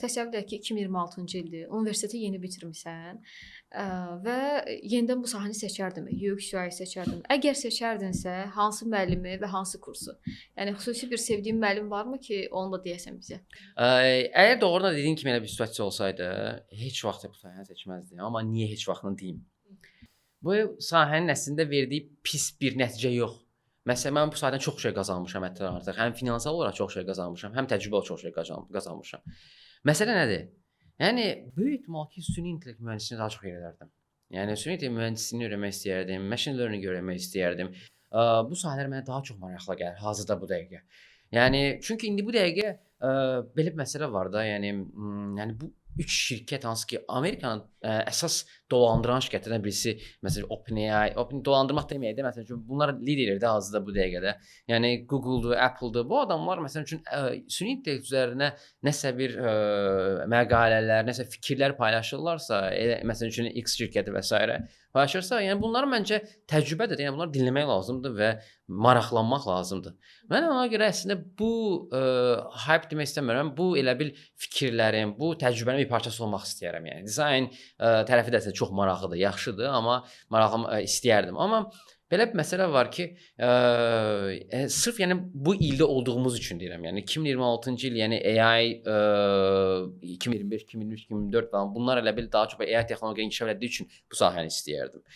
Təsəvvür et ki, 2026-cı ildir, universiteti yeni bitirmisən və yenidən bu sahəni seçərdinmi? UX UI seçərdin. Əgər seçərdinsə, hansı müəllimi və hansı kursu? Yəni xüsusi bir sevdiyin müəllim varmı ki, onu da deyəsən bizə? Əgər doğrudan dediyim kimi elə bir situasiya olsaydı, heç vaxt bu sahəni seçməzdim. Amma niyə heç vaxtını deyim. Bu sahənin əslində verdiyi pis bir nəticə yox. Məsələn, mən bu sahədən çox şey qazanmışam hətta artıq. Həm finansal olaraq çox şey qazanmışam, həm təcrübə olaraq çox şey qazanmışam. Məsələ nədir? Yəni böyük ehtimal ki, süni intellekt mühəndisliyini daha çox öyrənərdim. Yəni süni intellekt mühəndisliyini öyrənmək istəyərdim, machine learning öyrənmək istəyərdim. Bu sahələr mənə daha çox maraqlı gəlir hazırda bu dəqiqə. Yəni çünki indi bu dəqiqə belə bir məsələ var da, yəni bu 3 şirkət hansı ki, Amerikanın əsas dolandıran şirkətlərindən birisi, məsələn OpenAI, dolandırmaq deməyək də, məsələn üçün bunlar liderdir də hazırda bu dəqiqədə. Yəni Google-dur, Apple-dur. Bu adamlar məsələn üçün süni intellekt üzərinə nəsə bir məqalələr, nəsə fikirlər paylaşırlarsa, məsələn üçün X şirkəti və s. paylaşırsa, yəni bunlar məncə təcrübədir. Yəni bunları dinləmək lazımdır və maraqlanmaq lazımdır. Mən ona görə əslində bu hype demək istəmirəm. Bu elə bil fikirlərim, bu təcrübənin bir parçası olmaq istəyirəm. Yəni dizayn tərəfi də çox maraqlıdır, yaxşıdır, amma maraqlanmaq istəyərdim. Amma belə bir məsələ var ki, sırf yəni bu ildə olduğumuz üçün deyirəm. Yəni 2026-cı il, yəni AI 2025, 2023, 2024 falan bunlar elə bil daha çox AI texnologiya inkişaf etdiyi üçün bu sahəni istəyərdim.